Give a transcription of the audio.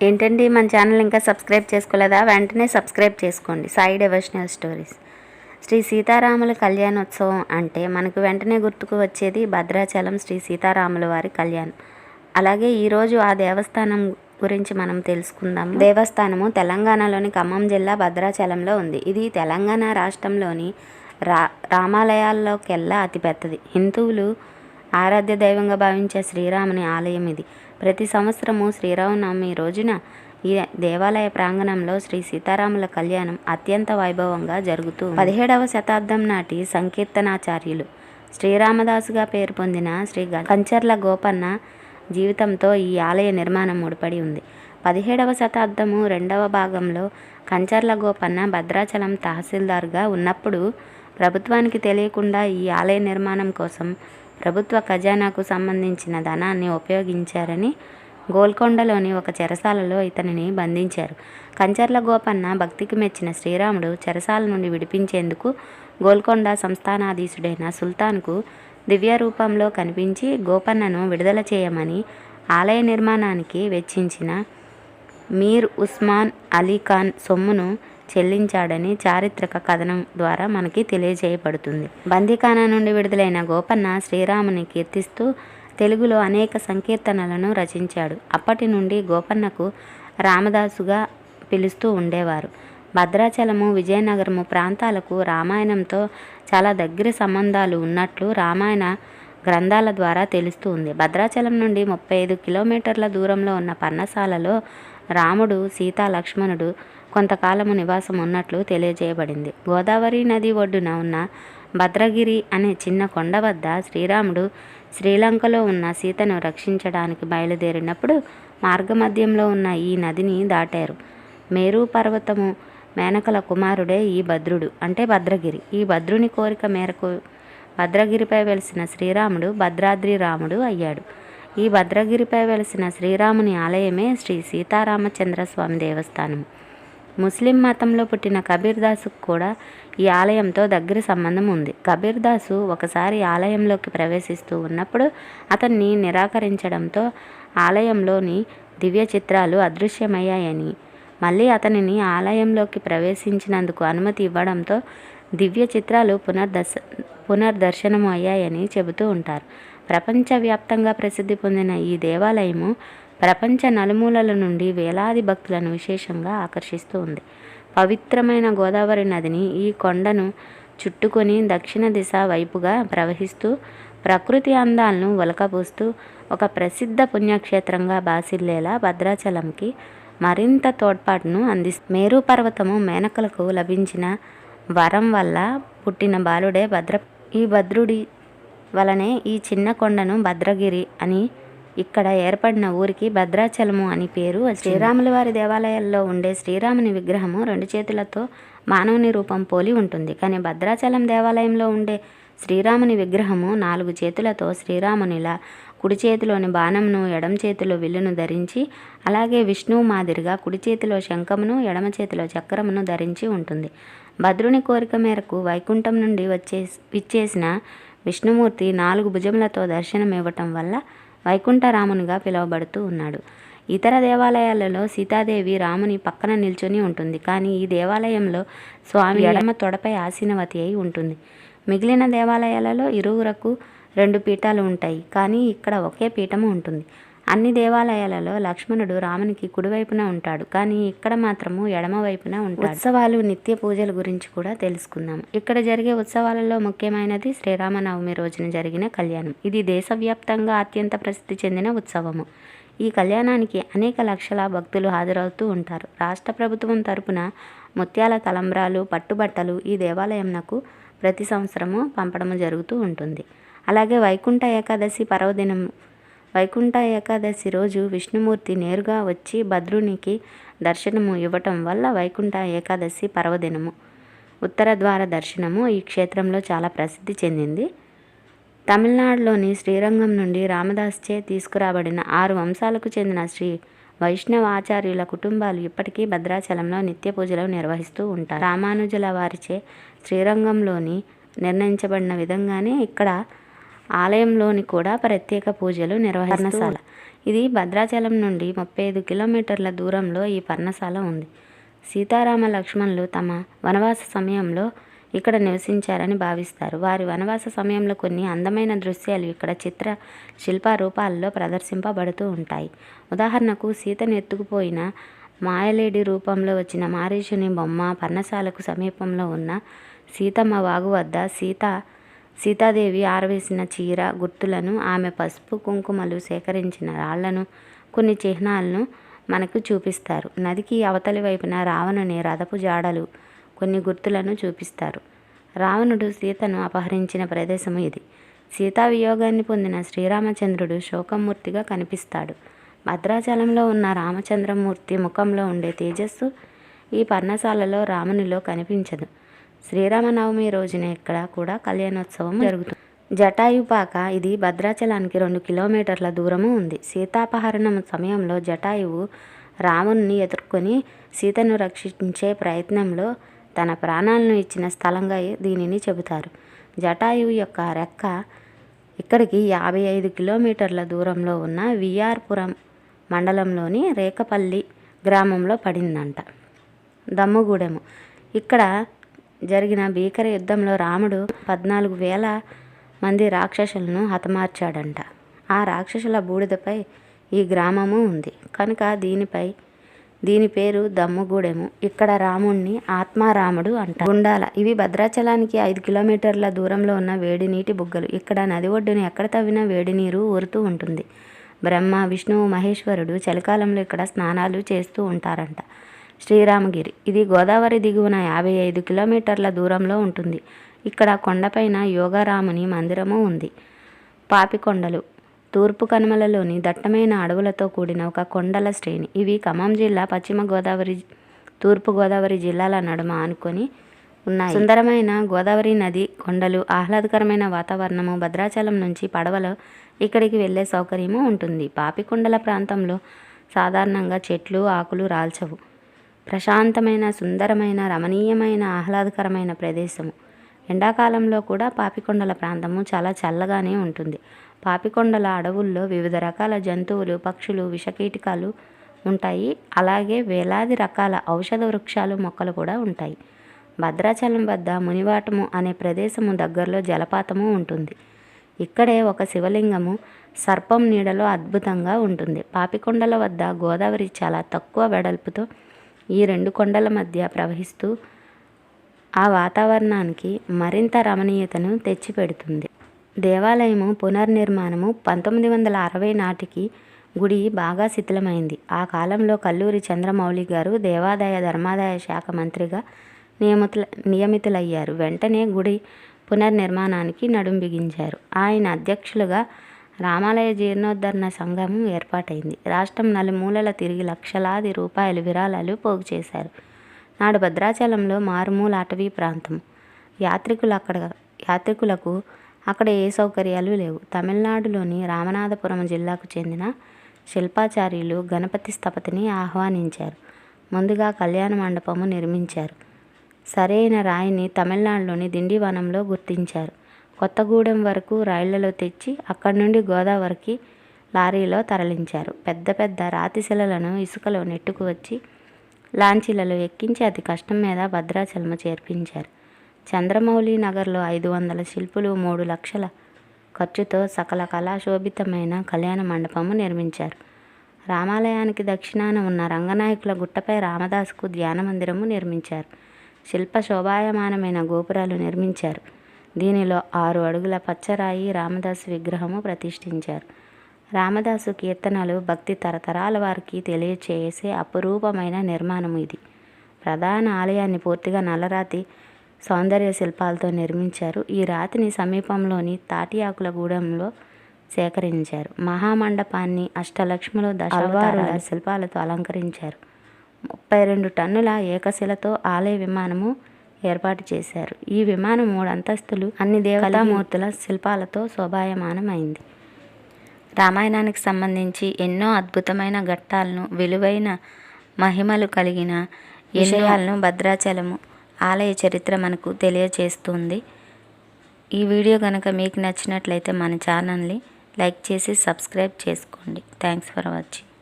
ఏంటండి మన ఛానల్ ఇంకా సబ్స్క్రైబ్ చేసుకోలేదా? వెంటనే సబ్స్క్రైబ్ చేసుకోండి. Sai devotional stories. శ్రీ సీతారాముల కళ్యాణోత్సవం అంటే మనకు వెంటనే గుర్తుకు వచ్చేది భద్రాచలం శ్రీ సీతారాముల వారి కళ్యాణం. అలాగే ఈరోజు ఆ దేవస్థానం గురించి మనం తెలుసుకుందాం. దేవస్థానము తెలంగాణలోని ఖమ్మం జిల్లా భద్రాచలంలో ఉంది. ఇది తెలంగాణ రాష్ట్రంలోని రామాలయాల్లోకెల్లా అతిపెద్దది. హిందువులు ఆరాధ్య దైవంగా భావించే శ్రీరాముని ఆలయం ఇది. ప్రతి సంవత్సరము శ్రీరామనవమి రోజున ఈ దేవాలయ ప్రాంగణంలో శ్రీ సీతారాముల కళ్యాణం అత్యంత వైభవంగా జరుగుతూ 17వ శతాబ్దం నాటి సంకీర్తనాచార్యులు శ్రీరామదాసుగా పేరు పొందిన శ్రీ కంచర్ల గోపన్న జీవితంతో ఈ ఆలయ నిర్మాణం ముడిపడి ఉంది. 17వ శతాబ్దము 2వ భాగంలో కంచర్ల గోపన్న భద్రాచలం తహసీల్దార్గా ఉన్నప్పుడు ప్రభుత్వానికి తెలియకుండా ఈ ఆలయ నిర్మాణం కోసం ప్రభుత్వ ఖజానాకు సంబంధించిన ధనాన్ని ఉపయోగించారని గోల్కొండలోని ఒక చెరసాలలో ఇతనిని బంధించారు. కంచర్ల గోపన్న భక్తికి మెచ్చిన శ్రీరాముడు చెరసాల నుండి విడిపించేందుకు గోల్కొండ సంస్థానాధీశుడైన సుల్తాన్కు దివ్య రూపంలో కనిపించి గోపన్నను విడుదల చేయమని ఆలయ నిర్మాణానికి వెచ్చించిన మీర్ ఉస్మాన్ అలీ ఖాన్ సొమ్మును చెల్లించాడని చారిత్రక కథనం ద్వారా మనకి తెలియజేయబడుతుంది. బందీఖానా నుండి విడుదలైన గోపన్న శ్రీరాముని కీర్తిస్తూ తెలుగులో అనేక సంకీర్తనలను రచించాడు. అప్పటి నుండి గోపన్నకు రామదాసుగా పిలుస్తూ ఉండేవారు. భద్రాచలము, విజయనగరము ప్రాంతాలకు రామాయణంతో చాలా దగ్గర సంబంధాలు ఉన్నట్లు రామాయణ గ్రంథాల ద్వారా తెలుస్తూ ఉంది. భద్రాచలం నుండి 35 కిలోమీటర్ల దూరంలో ఉన్న పర్ణశాలలో రాముడు, సీత, లక్ష్మణుడు కొంతకాలము నివాసం ఉన్నట్లు తెలియజేయబడింది. గోదావరి నది ఒడ్డున ఉన్న భద్రగిరి అనే చిన్న కొండ వద్ద శ్రీరాముడు శ్రీలంకలో ఉన్న సీతను రక్షించడానికి బయలుదేరినప్పుడు మార్గమధ్యంలో ఉన్న ఈ నదిని దాటారు. మేరు పర్వతము మేనకల కుమారుడే ఈ భద్రుడు అంటే భద్రగిరి. ఈ భద్రుని కోరిక మేరకు భద్రగిరిపై వెలిసిన శ్రీరాముడు భద్రాద్రి రాముడు అయ్యాడు. ఈ భద్రగిరిపై వెలిసిన శ్రీరాముని ఆలయమే శ్రీ సీతారామచంద్ర స్వామి దేవస్థానం. ముస్లిం మతంలో పుట్టిన కబీర్దాసుకు కూడా ఈ ఆలయంతో దగ్గర సంబంధం ఉంది. కబీర్దాసు ఒకసారి ఆలయంలోకి ప్రవేశిస్తూ ఉన్నప్పుడు అతన్ని నిరాకరించడంతో ఆలయంలోని దివ్య చిత్రాలు అదృశ్యమయ్యాయని, మళ్ళీ అతనిని ఆలయంలోకి ప్రవేశించినందుకు అనుమతి ఇవ్వడంతో దివ్య చిత్రాలు పునర్దర్శనము అయ్యాయని చెబుతూ ఉంటారు. ప్రపంచవ్యాప్తంగా ప్రసిద్ధి పొందిన ఈ దేవాలయము ప్రపంచ నలుమూలల నుండి వేలాది భక్తులను విశేషంగా ఆకర్షిస్తూ ఉంది. పవిత్రమైన గోదావరి నదిని ఈ కొండను చుట్టుకొని దక్షిణ దిశ వైపుగా ప్రవహిస్తూ ప్రకృతి అందాలను ఒలకబోస్తూ ఒక ప్రసిద్ధ పుణ్యక్షేత్రంగా బాసిల్లేలా భద్రాచలంకి మరింత తోడ్పాటును అందిస్తుంది. మేరు పర్వతము మేనకలకు లభించిన వరం వల్ల పుట్టిన బాలుడే ఈ భద్రుడి వలనే ఈ చిన్న కొండను భద్రగిరి అని, ఇక్కడ ఏర్పడిన ఊరికి భద్రాచలము అని పేరు. శ్రీరాముల వారి దేవాలయాల్లో ఉండే శ్రీరాముని విగ్రహము 2 చేతులతో మానవుని రూపం పోలి ఉంటుంది. కానీ భద్రాచలం దేవాలయంలో ఉండే శ్రీరాముని విగ్రహము 4 చేతులతో శ్రీరామునిలా కుడి చేతిలోని బాణంను, ఎడమ చేతిలో విల్లును ధరించి, అలాగే విష్ణువు మాదిరిగా కుడి చేతిలో శంఖమును, ఎడమ చేతిలో చక్రమును ధరించి ఉంటుంది. భద్రుని కోరిక మేరకు వైకుంఠం నుండి విచ్చేసిన విష్ణుమూర్తి 4 భుజములతో దర్శనం ఇవ్వటం వల్ల వైకుంఠరామునిగా పిలువబడుతూ ఉన్నాడు. ఇతర దేవాలయాలలో సీతాదేవి రాముని పక్కన నిల్చొని ఉంటుంది. కానీ ఈ దేవాలయంలో స్వామి ఎడమ తొడపై ఆసీనవతి అయి ఉంటుంది. మిగిలిన దేవాలయాలలో ఇరువురకు 2 పీఠాలు ఉంటాయి. కానీ ఇక్కడ ఒకే పీఠము ఉంటుంది. అన్ని దేవాలయాలలో లక్ష్మణుడు రామునికి కుడివైపున ఉంటాడు. కానీ ఇక్కడ మాత్రము ఎడమ వైపున ఉంటాడు. ఉత్సవాలు, నిత్య పూజల గురించి కూడా తెలుసుకుందాం. ఇక్కడ జరిగే ఉత్సవాలలో ముఖ్యమైనది శ్రీరామనవమి రోజున జరిగిన కళ్యాణం. ఇది దేశవ్యాప్తంగా అత్యంత ప్రసిద్ధి చెందిన ఉత్సవము. ఈ కళ్యాణానికి అనేక లక్షల భక్తులు హాజరవుతూ ఉంటారు. రాష్ట్ర ప్రభుత్వం తరపున ముత్యాల తలంబ్రాలు, పట్టుబట్టలు ఈ దేవాలయంనకు ప్రతి సంవత్సరము పంపడము జరుగుతూ ఉంటుంది. అలాగే వైకుంఠ ఏకాదశి రోజు విష్ణుమూర్తి నేరుగా వచ్చి భద్రునికి దర్శనము ఇవ్వటం వల్ల వైకుంఠ ఏకాదశి పర్వదినము, ఉత్తర ద్వార దర్శనము ఈ క్షేత్రంలో చాలా ప్రసిద్ధి చెందింది. తమిళనాడులోని శ్రీరంగం నుండి రామదాస్చే తీసుకురాబడిన 6 వంశాలకు చెందిన శ్రీ వైష్ణవ ఆచార్యుల కుటుంబాలు ఇప్పటికీ భద్రాచలంలో నిత్య పూజలు నిర్వహిస్తూ ఉంటారు. రామానుజుల వారిచే శ్రీరంగంలోని నిర్ణయించబడిన విధంగానే ఇక్కడ ఆలయంలోని కూడా ప్రత్యేక పూజలు నిర్వహిస్తారు. ఇది భద్రాచలం నుండి 35 కిలోమీటర్ల దూరంలో ఈ పర్ణశాల ఉంది. సీతారామ లక్ష్మణులు తమ వనవాస సమయంలో ఇక్కడ నివసించారని భావిస్తారు. వారి వనవాస సమయంలో కొన్ని అందమైన దృశ్యాలు ఇక్కడ చిత్ర శిల్ప రూపాల్లో ప్రదర్శింపబడుతూ ఉంటాయి. ఉదాహరణకు సీతను ఎత్తుకుపోయిన మాయలేడి రూపంలో వచ్చిన మారీచుని బొమ్మ, పర్ణశాలకు సమీపంలో ఉన్న సీతమ్మ వాగు వద్ద సీతాదేవి ఆరవేసిన చీర గుర్తులను, ఆమె పసుపు కుంకుమలు సేకరించిన రాళ్లను, కొన్ని చిహ్నాలను మనకు చూపిస్తారు. నదికి అవతలి వైపున రావణుని రథపు జాడలు, కొన్ని గుర్తులను చూపిస్తారు. రావణుడు సీతను అపహరించిన ప్రదేశము ఇది. సీతా వియోగాన్ని పొందిన శ్రీరామచంద్రుడు శోకమూర్తిగా కనిపిస్తాడు. భద్రాచలంలో ఉన్న రామచంద్రమూర్తి ముఖంలో ఉండే తేజస్సు ఈ పర్ణశాలలో రామునిలో కనిపించదు. శ్రీరామనవమి రోజున ఇక్కడ కూడా కళ్యాణోత్సవం జరుగుతుంది. జటాయుపాక ఇది భద్రాచలానికి 2 కిలోమీటర్ల దూరము ఉంది. సీతాపహరణం సమయంలో జటాయువు రాముని ఎదుర్కొని సీతను రక్షించే ప్రయత్నంలో తన ప్రాణాలను ఇచ్చిన స్థలంగా దీనిని చెబుతారు. జటాయువు యొక్క రెక్క ఇక్కడికి 55 కిలోమీటర్ల దూరంలో ఉన్న విఆర్పురం మండలంలోని రేకపల్లి గ్రామంలో పడిందంట. దమ్ముగూడెము ఇక్కడ జరిగిన భీకర యుద్ధంలో రాముడు 14,000 మంది రాక్షసులను హతమార్చాడంట. ఆ రాక్షసుల బూడిదపై ఈ గ్రామము ఉంది కనుక దీని పేరు దమ్ముగూడెము. ఇక్కడ రాముణ్ణి ఆత్మారాముడు అంటారు. గుండాల ఇవి భద్రాచలానికి 5 కిలోమీటర్ల దూరంలో ఉన్న వేడి నీటి బుగ్గలు. ఇక్కడ నది ఒడ్డున ఎక్కడ తవ్వినా వేడి నీరు ఊరుతూ ఉంటుంది. బ్రహ్మ, విష్ణువు, మహేశ్వరుడు చలికాలంలో ఇక్కడ స్నానాలు చేస్తూ ఉంటారంట. శ్రీరామగిరి ఇది గోదావరి దిగువన 55 కిలోమీటర్ల దూరంలో ఉంటుంది. ఇక్కడ కొండపైన యోగారాముని మందిరము ఉంది. పాపికొండలు తూర్పు కనుమలలోని దట్టమైన అడవులతో కూడిన ఒక కొండల శ్రేణి. ఇవి ఖమ్మం జిల్లా, పశ్చిమ గోదావరి, తూర్పు గోదావరి జిల్లాల నడుమ ఆనుకొని ఉన్నాయి. సుందరమైన గోదావరి నది, కొండలు, ఆహ్లాదకరమైన వాతావరణము. భద్రాచలం నుంచి పడవలో ఇక్కడికి వెళ్ళే సౌకర్యము ఉంటుంది. పాపికొండల ప్రాంతంలో సాధారణంగా చెట్లు, ఆకులు రాల్చవు. ప్రశాంతమైన, సుందరమైన, రమణీయమైన, ఆహ్లాదకరమైన ప్రదేశము. ఎండాకాలంలో కూడా పాపికొండల ప్రాంతము చాలా చల్లగానే ఉంటుంది. పాపికొండల అడవుల్లో వివిధ రకాల జంతువులు, పక్షులు, విషకీటకాలు ఉంటాయి. అలాగే వేలాది రకాల ఔషధ వృక్షాలు, మొక్కలు కూడా ఉంటాయి. భద్రాచలం వద్ద మునివాటము అనే ప్రదేశము దగ్గరలో జలపాతము ఉంటుంది. ఇక్కడే ఒక శివలింగము సర్పం నీడలో అద్భుతంగా ఉంటుంది. పాపికొండల వద్ద గోదావరి చాలా తక్కువ వెడల్పుతో ఈ 2 కొండల మధ్య ప్రవహిస్తూ ఆ వాతావరణానికి మరింత రమణీయతను తెచ్చిపెడుతుంది. దేవాలయము పునర్నిర్మాణము 1960 నాటికి గుడి బాగా శిథిలమైంది. ఆ కాలంలో కల్లూరి చంద్రమౌళి గారు దేవాదాయ ధర్మాదాయ శాఖ మంత్రిగా నియమితులయ్యారు. వెంటనే గుడి పునర్నిర్మాణానికి నడుం బిగించారు. ఆయన అధ్యక్షులుగా రామాలయ జీర్ణోద్ధరణ సంఘం ఏర్పాటైంది. రాష్ట్రం నలుమూలల తిరిగి లక్షలాది రూపాయలు విరాళాలు పోగు చేశారు. నాడు భద్రాచలంలో మారుమూల అటవీ ప్రాంతం. యాత్రికులకు అక్కడ ఏ సౌకర్యాలు లేవు. తమిళనాడులోని రామనాథపురం జిల్లాకు చెందిన శిల్పాచార్యులు గణపతి స్థపతిని ఆహ్వానించారు. ముందుగా కళ్యాణ మండపము నిర్మించారు. సరైన రాయిని తమిళనాడులోని దిండివనంలో గుర్తించారు. కొత్తగూడెం వరకు రైళ్లలో తెచ్చి అక్కడి నుండి గోదావరికి లారీలో తరలించారు. పెద్ద పెద్ద రాతి శిలలను ఇసుకలో నెట్టుకు వచ్చి లాంచీలలో ఎక్కించి అతి కష్టం మీద భద్రాచలము చేర్పించారు. చంద్రమౌళి నగర్లో 500 శిల్పులు 3 లక్షల ఖర్చుతో సకల కళాశోభితమైన కళ్యాణ మండపము నిర్మించారు. రామాలయానికి దక్షిణాన ఉన్న రంగనాయకుల గుట్టపై రామదాసుకు ధ్యాన మందిరము నిర్మించారు. శిల్ప శోభాయమానమైన గోపురాలు నిర్మించారు. దీనిలో 6 అడుగుల పచ్చరాయి రామదాసు విగ్రహము ప్రతిష్ఠించారు. రామదాసు కీర్తనలు భక్తి తరతరాల వారికి తెలియచేసే అపురూపమైన నిర్మాణము ఇది. ప్రధాన ఆలయాన్ని పూర్తిగా నల్లరాతి సౌందర్య శిల్పాలతో నిర్మించారు. ఈ రాతిని సమీపంలోని తాటియాకుల గూడెంలో సేకరించారు. మహామండపాన్ని అష్టలక్ష్ములు, దశావతారాల శిల్పాలతో అలంకరించారు. 32 టన్నుల ఏకశిలతో ఆలయ విమానము ఏర్పాటు చేశారు. ఈ విమానం 3 అంతస్తులు, అన్ని దేవతామూర్తుల శిల్పాలతో శోభాయమానమైంది. రామాయణానికి సంబంధించి ఎన్నో అద్భుతమైన ఘట్టాలను, విలువైన మహిమలు కలిగిన విషయాలను భద్రాచలము ఆలయ చరిత్ర మనకు తెలియచేస్తుంది. ఈ వీడియో కనుక మీకు నచ్చినట్లయితే మన ఛానల్ని లైక్ చేసి సబ్స్క్రైబ్ చేసుకోండి. Thanks for watching.